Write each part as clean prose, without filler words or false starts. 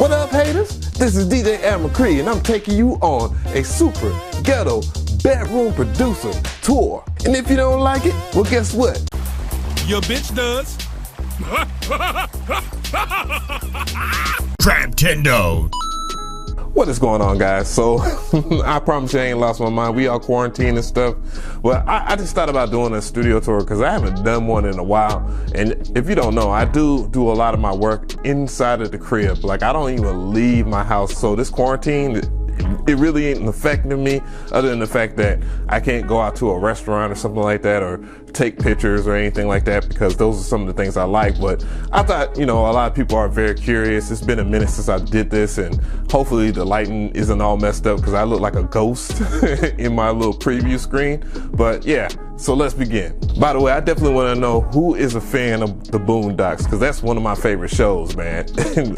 What up, haters? This is DJ Mcree, and I'm taking you on a super ghetto bedroom producer tour. And if you don't like it, well, guess what? Your bitch does. Turntables. What is going on, guys? So I promise you I ain't lost my mind. We all quarantined and stuff. Well, I just thought about doing a studio tour because I haven't done one in a while. And if you don't know, I do a lot of my work inside of the crib. Like, I don't even leave my house. So this quarantine, it really ain't affecting me, other than the fact that I can't go out to a restaurant or something like that, or take pictures or anything like that, because those are some of the things I like. But I thought, you know, a lot of people are very curious. It's been a minute since I did this, and hopefully the lighting isn't all messed up because I look like a ghost in my little preview screen. But yeah, so let's begin. By the way, I definitely want to know who is a fan of the Boondocks, because that's one of my favorite shows, man.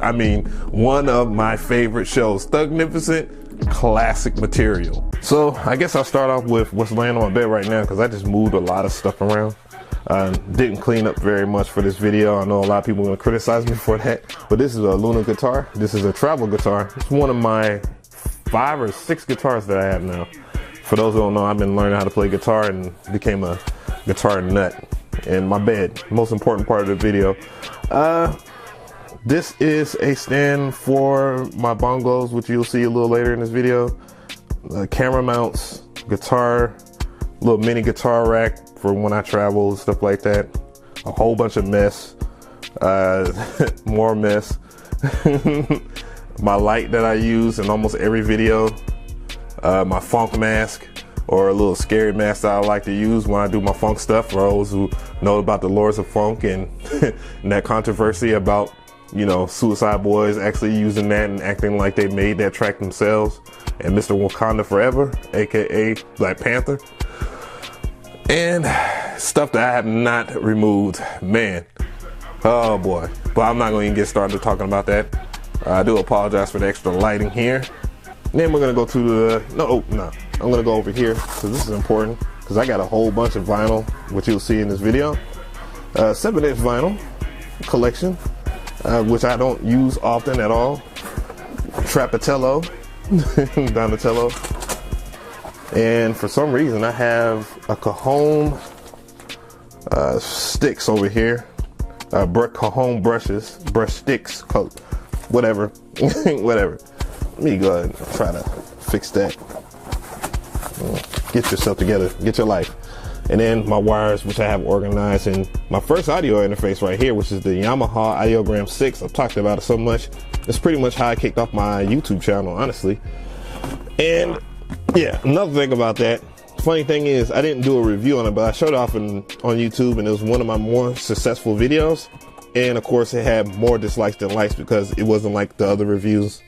I mean, one of my favorite shows. Thugnificent, classic material. So I guess I'll start off with what's laying on my bed right now, because I just moved a lot of stuff around. Didn't clean up very much for this video. I know a lot of people are going to criticize me for that, but this is a Luna guitar. This is a travel guitar. It's one of my 5 or 6 guitars that I have now. For those who don't know, I've been learning how to play guitar and became a guitar nut. And my bed, most important part of the video. This is a stand for my bongos, which you'll see a little later in this video. Camera mounts, guitar, little mini guitar rack for when I travel and stuff like that. A whole bunch of mess, more mess. My light that I use in almost every video. My funk mask, or a little scary mask that I like to use when I do my funk stuff, for those who know about the lores of funk and, and that controversy about, you know, Suicide Boys actually using that and acting like they made that track themselves, and Mr. Wakanda Forever, aka Black Panther, and stuff that I have not removed. Man, oh boy. But I'm not going to even get started talking about that. I do apologize for the extra lighting here. And then we're going to go to the, no, I'm going to go over here, because this is important, because I got a whole bunch of vinyl, which you'll see in this video. 7-inch vinyl collection. Which I don't use often at all. Trapatello, Donatello, and for some reason I have a Cajon sticks over here. Cajon brushes, brush sticks, whatever, whatever. Let me go ahead and try to fix that. Get yourself together, get your life. And then my wires, which I have organized, and my first audio interface right here, which is the Yamaha Audiogram 6. I've talked about it so much. It's pretty much how I kicked off my YouTube channel, honestly. And yeah, another thing about that, funny thing is, I didn't do a review on it, but I showed it off on YouTube, and it was one of my more successful videos. And of course, it had more dislikes than likes because it wasn't like the other reviews.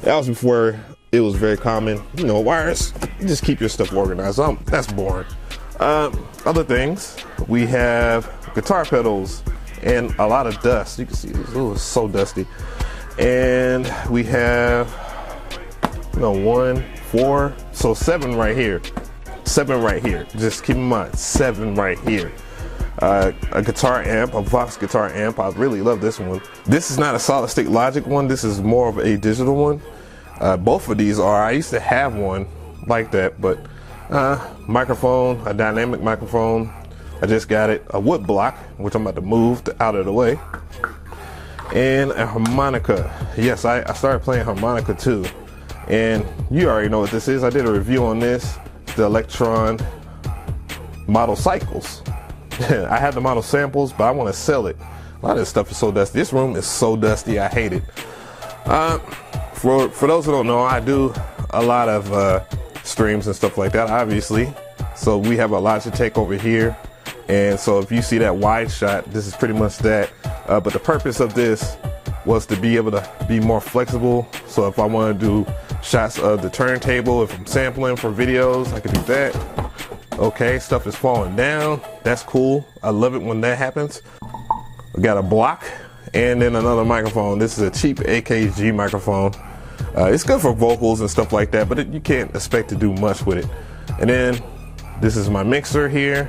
That was before it was very common. You know, wires, you just keep your stuff organized. That's boring. Other things, we have guitar pedals and a lot of dust. You can see it's so dusty. And we have, you know, 1, 4, so 7 right here. 7 right here. Just keep in mind, 7 right here. A guitar amp, a Vox guitar amp. I really love this one. This is not a solid state Logic one. This is more of a digital one. Both of these are. I used to have one like that, but microphone, a dynamic microphone. I just got it. A wood block, which I'm about to move out of the way. And a harmonica. Yes, I started playing harmonica too. And you already know what this is. I did a review on this. The Electron model cycles. I have the model samples, but I want to sell it. A lot of this stuff is so dusty. This room is so dusty, I hate it. For those who don't know, I do a lot of streams and stuff like that, obviously. So we have a Logitech over here, and so if you see that wide shot, this is pretty much that. But the purpose of this was to be able to be more flexible. So if I want to do shots of the turntable, if I'm sampling for videos, I can do that. Okay, stuff is falling down. That's cool. I love it when that happens. We got a block and then another microphone. This is a cheap AKG microphone. It's good for vocals and stuff like that, but you can't expect to do much with it. And then this is my mixer here,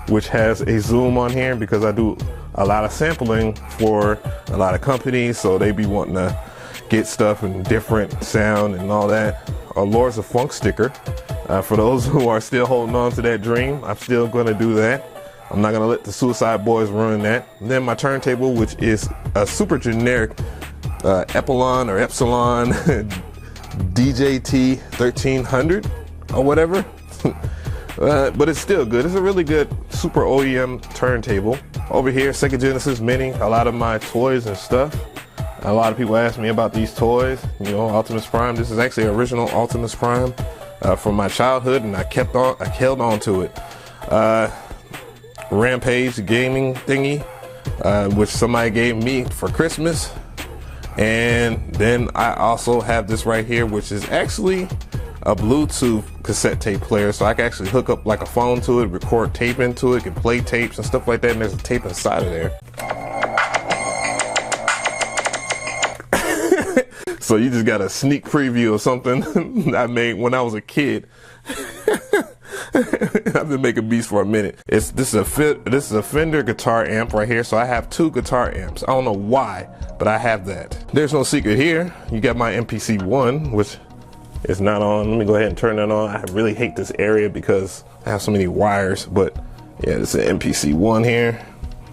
which has a zoom on here because I do a lot of sampling for a lot of companies, so they be wanting to get stuff and different sound and all that. A Lords of Funk sticker. For those who are still holding on to that dream, I'm still going to do that. I'm not going to let the Suicide Boys ruin that. And then my turntable, which is a super generic Epsilon DJT 1300 or whatever. But it's still good. It's a really good super OEM turntable. Over here, Sega Genesis Mini, a lot of my toys and stuff. A lot of people ask me about these toys. You know, Optimus Prime. This is actually original Optimus Prime from my childhood, and I held on to it. Rampage gaming thingy, which somebody gave me for Christmas. And then I also have this right here, which is actually a Bluetooth cassette tape player, so I can actually hook up like a phone to it, record tape into it, can play tapes and stuff like that, and there's a tape inside of there. So you just got a sneak preview of something I made when I was a kid. I've been making beats for a minute. This is a Fender guitar amp right here, so I have 2 guitar amps. I don't know why, but I have that. There's no secret here. You got my MPC-1, which is not on. Let me go ahead and turn that on. I really hate this area because I have so many wires, but yeah, it's an MPC-1 here.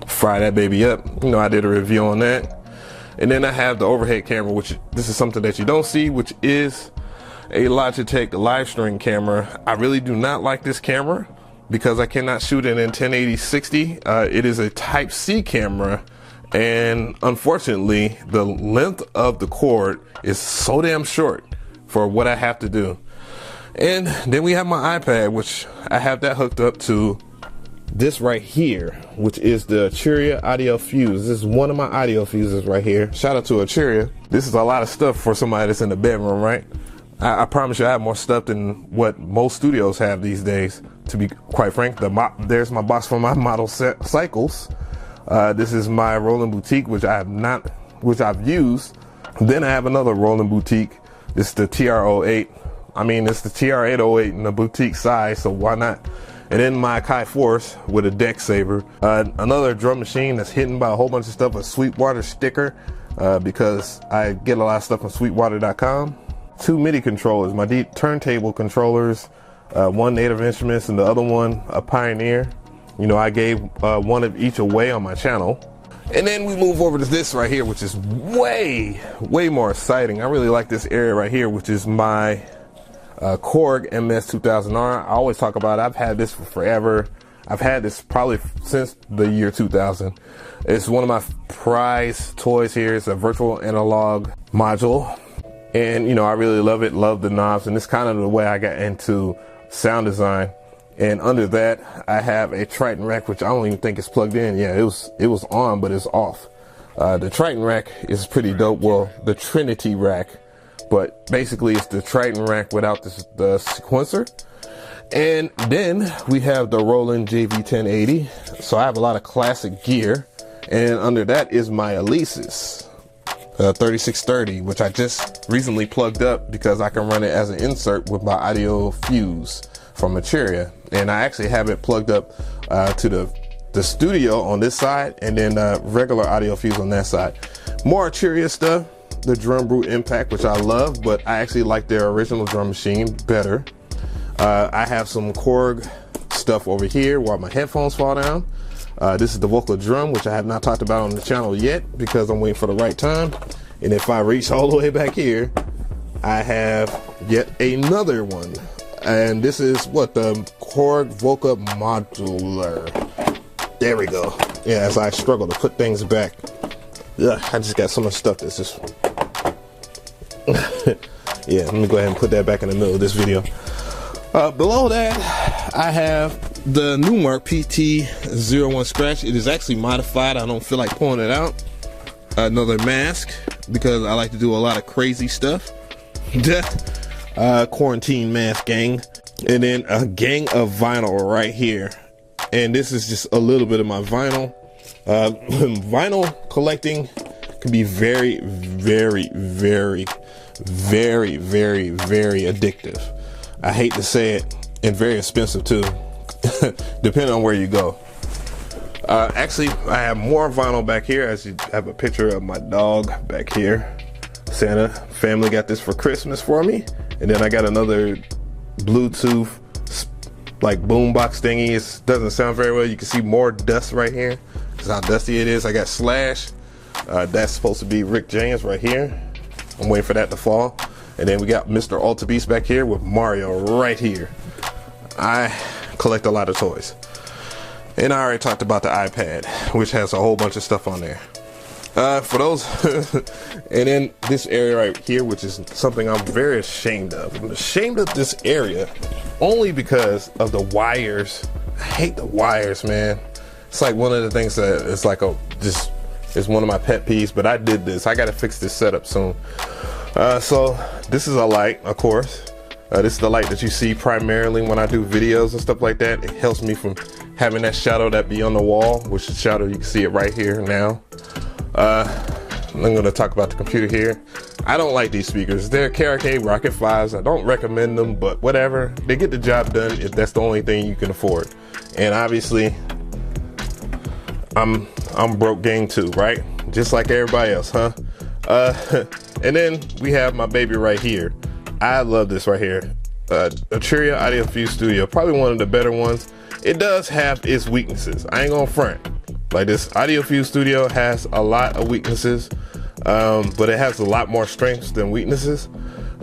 Fry that baby up. You know, I did a review on that. And then I have the overhead camera, which this is something that you don't see, which is a Logitech live stream camera. I really do not like this camera because I cannot shoot it in 1080-60. It is a Type-C camera, and unfortunately, the length of the cord is so damn short for what I have to do. And then we have my iPad, which I have that hooked up to this right here, which is the Acheria audio fuse. This is one of my audio fuses right here. Shout out to Acheria. This is a lot of stuff for somebody that's in the bedroom, right? I promise you I have more stuff than what most studios have these days, to be quite frank. There's my box for my model cycles. This is my Roland Boutique, which I've used. Then I have another Roland Boutique. It's the TR-08. I mean, it's the TR-808 in the boutique size, so why not? And then my Kai Force with a deck saver. Another drum machine that's hidden by a whole bunch of stuff, a Sweetwater sticker, because I get a lot of stuff on sweetwater.com. 2 MIDI controllers, my turntable controllers, one Native Instruments and the other one a Pioneer. You know, I gave one of each away on my channel. And then we move over to this right here, which is way more exciting. I really like this area right here, which is my Korg MS-2000R. I always talk about it. I've had this for forever. I've had this probably since the year 2000. It's one of my prized toys here. It's a virtual analog module. And, you know, I really love it, love the knobs. And it's kind of the way I got into sound design. And under that, I have a Triton rack, which I don't even think is plugged in. Yeah, it was on, but it's off. The Triton rack is pretty dope. Well, the Trinity rack. But basically, it's the Triton rack without the sequencer. And then we have the Roland JV1080. So I have a lot of classic gear. And under that is my Alesis 3630, which I just recently plugged up because I can run it as an insert with my audio fuse from Acheria. And I actually have it plugged up to the studio on this side, and then regular audio fuse on that side. More Acheria stuff. The Drum Brute Impact, which I love, but I actually like their original drum machine better. I have some Korg stuff over here while my headphones fall down. This is the vocal drum, which I have not talked about on the channel yet because I'm waiting for the right time. And if I reach all the way back here, I have yet another one. And this is what the Korg Voca Modular. There we go. Yeah, as I struggle to put things back. Ugh, I just got so much stuff that's just... Yeah, let me go ahead and put that back in the middle of this video. Below that, I have the Numark PT-01 Scratch. It is actually modified. I don't feel like pulling it out. Another mask, because I like to do a lot of crazy stuff. Quarantine mask gang. And then a gang of vinyl right here. And this is just a little bit of my vinyl. Vinyl collecting can be very, very, very, very, very, very addictive. I hate to say it, and very expensive too, depending on where you go. Actually, I have more vinyl back here, as you have a picture of my dog back here. Santa family got this for Christmas for me. And then I got another Bluetooth like boombox thingy. It doesn't sound very well. You can see more dust right here. This is how dusty it is. I got Slash. That's supposed to be Rick James right here. I'm waiting for that to fall. And then we got Mr. Ultra Beast back here with Mario right here. I collect a lot of toys. And I already talked about the iPad, which has a whole bunch of stuff on there. For those, and then this area right here, which is something I'm very ashamed of. I'm ashamed of this area only because of the wires. I hate the wires, man. It's like one of the things that it's like it's one of my pet peeves, but I did this. I got to fix this setup soon. So this is a light, of course. This is the light that you see primarily when I do videos and stuff like that. It helps me from having that shadow that be on the wall, which is shadow. You can see it right here now. I'm going to talk about the computer here. I don't like these speakers. They're KRK Rocket 5s. I don't recommend them, but whatever. They get the job done if that's the only thing you can afford. And obviously, I'm broke gang too, right? Just like everybody else, huh? And then we have my baby right here. I love this right here. Mcree Audio Fuse Studio, probably one of the better ones. It does have its weaknesses. I ain't gonna front. Like, this Audio Fuse Studio has a lot of weaknesses, but it has a lot more strengths than weaknesses.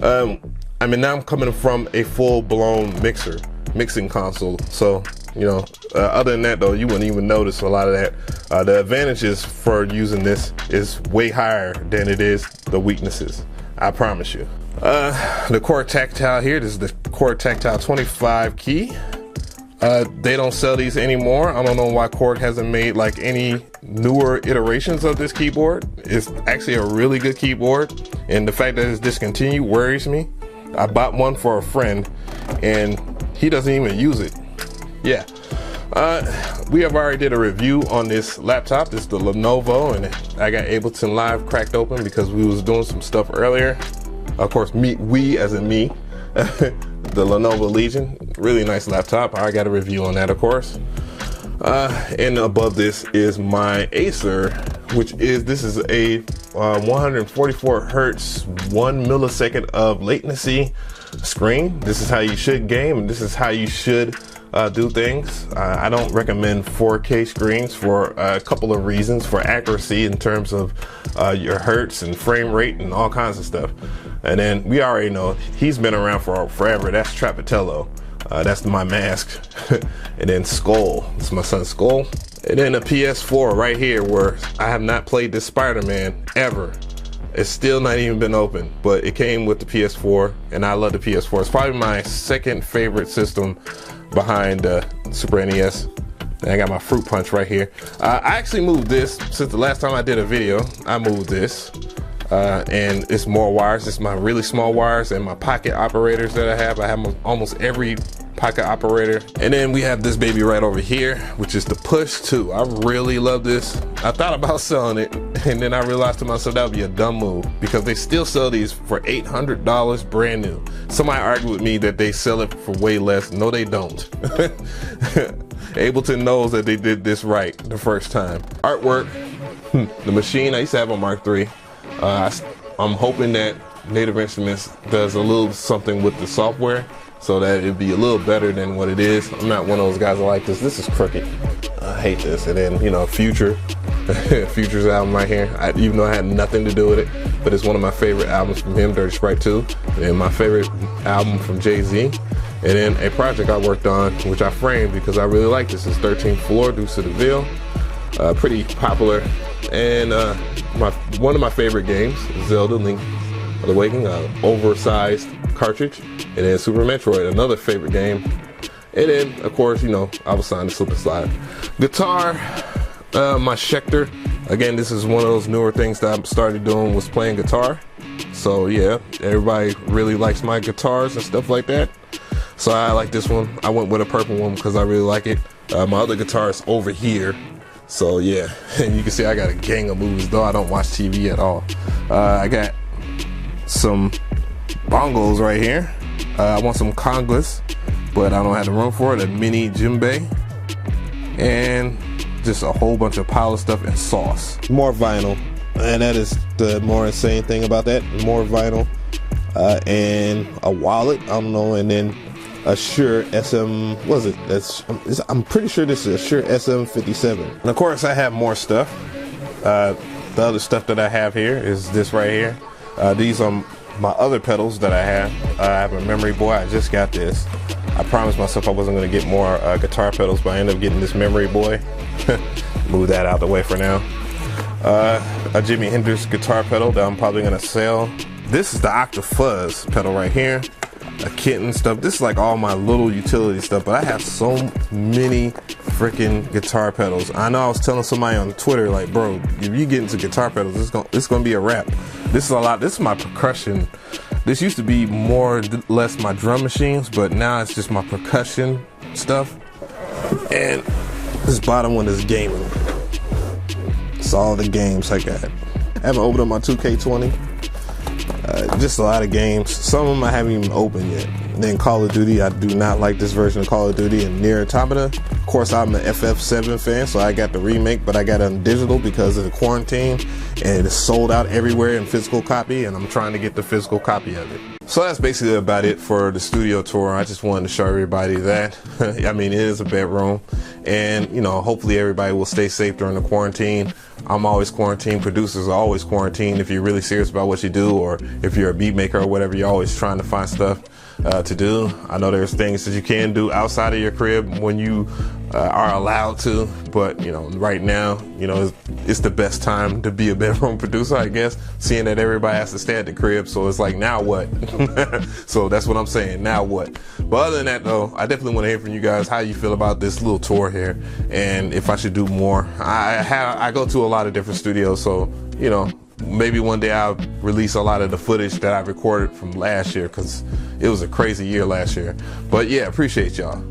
I mean, now I'm coming from a full-blown mixing console, so you know, other than that though, you wouldn't even notice a lot of that. The advantages for using this is way higher than it is the weaknesses, I promise you. The Core Tactile here, this is the Core Tactile 25 key. They don't sell these anymore. I don't know why Korg hasn't made like any newer iterations of this keyboard. It's actually a really good keyboard, and the fact that it's discontinued worries me. I bought one for a friend and he doesn't even use it. Yeah. We have already did a review on this laptop. This is the Lenovo, and I got Ableton Live cracked open because we was doing some stuff earlier. Of course, we as in me. The Lenovo Legion, really nice laptop. I got a review on that, of course. And above this is my Acer, this is a 144 hertz, 1 millisecond of latency screen. This is how you should game, and this is how you should do things. I don't recommend 4K screens for a couple of reasons. For accuracy in terms of your hertz and frame rate and all kinds of stuff. And then we already know he's been around for forever. That's Trapatello. That's my mask. And then Skull. It's my son's Skull. And then a PS4 right here, where I have not played this Spider-Man ever. It's still not even been open, but it came with the PS4, and I love the PS4. It's probably my second favorite system behind Super NES. And I got my Fruit Punch right here. I actually moved this since the last time I did a video. I moved this. And it's more wires. It's my really small wires and my pocket operators that I have. I have almost every pocket operator. And then we have this baby right over here, which is the Push 2. I really love this. I thought about selling it, and then I realized to myself that would be a dumb move because they still sell these for $800 brand new. Somebody argued with me that they sell it for way less. No, they don't. Ableton knows that they did this right the first time. Artwork, the machine I used to have on Mark III. I'm hoping that Native Instruments does a little something with the software so that it'd be a little better than what it is. I'm not one of those guys that like this. This is crooked. I hate this. And then, you know, Future's album right here. Even though I had nothing to do with it, but it's one of my favorite albums from him, Dirty Sprite 2, and my favorite album from Jay-Z. And then a project I worked on, which I framed because I really like this, is 13th Floor, Deuce of the Ville. Pretty popular. And one of my favorite games, Zelda Link of the Awakening, oversized cartridge. And then Super Metroid, another favorite game. And then, of course, you know, I was signed to Slip and Slide. Guitar, my Schecter. Again, this is one of those newer things that I started doing, was playing guitar. So yeah, everybody really likes my guitars and stuff like that. So I like this one. I went with a purple one because I really like it. My other guitar is over here. So yeah, and you can see I got a gang of movies, though I don't watch TV at all. I got some bongos right here. I want some congas, but I don't have the room for it. A mini djembe, and just a whole bunch of pile of stuff and sauce. More vinyl. And that is the more insane thing about that. More vinyl, and a wallet, I don't know, and then a Shure SM, what is it? I'm pretty sure this is a Shure SM57. And of course I have more stuff. The other stuff that I have here is this right here. These are my other pedals that I have. I have a Mcree boy. I just got this. I promised myself I wasn't going to get more guitar pedals, but I ended up getting this Mcree boy. Move that out the way for now. A Jimi Hendrix guitar pedal that I'm probably going to sell. This is the Octave Fuzz pedal right here. A kitten stuff. This is like all my little utility stuff, but I have so many freaking guitar pedals. I know I was telling somebody on Twitter, like, bro, if you get into guitar pedals, it's gonna be a wrap. This is a lot. This is my percussion. This used to be more or less my drum machines, but now it's just my percussion stuff. And this bottom one is gaming. It's all the games I got. I haven't opened up my 2K20. Just a lot of games. Some of them I haven't even opened yet. And then Call of Duty, I do not like this version of Call of Duty. And Nier Automata, of course, I'm an FF7 fan, so I got the remake, but I got it on digital because of the quarantine, and it's sold out everywhere in physical copy, and I'm trying to get the physical copy of it. So that's basically about it for the studio tour. I just wanted to show everybody that. I mean, it is a bedroom, and you know, hopefully everybody will stay safe during the quarantine. I'm always quarantined. Producers are always quarantined. If you're really serious about what you do, or if you're a beat maker or whatever, you're always trying to find stuff to do. I know there's things that you can do outside of your crib when you are allowed to, but you know, right now, you know, it's the best time to be a bedroom producer, I guess, seeing that everybody has to stay at the crib. So it's like, now what? So that's what I'm saying, now what? But other than that though, I definitely want to hear from you guys how you feel about this little tour here, and if I should do more. I go to a lot of different studios, so you know, maybe one day I'll release a lot of the footage that I recorded from last year, because it was a crazy year last year. But yeah, appreciate y'all.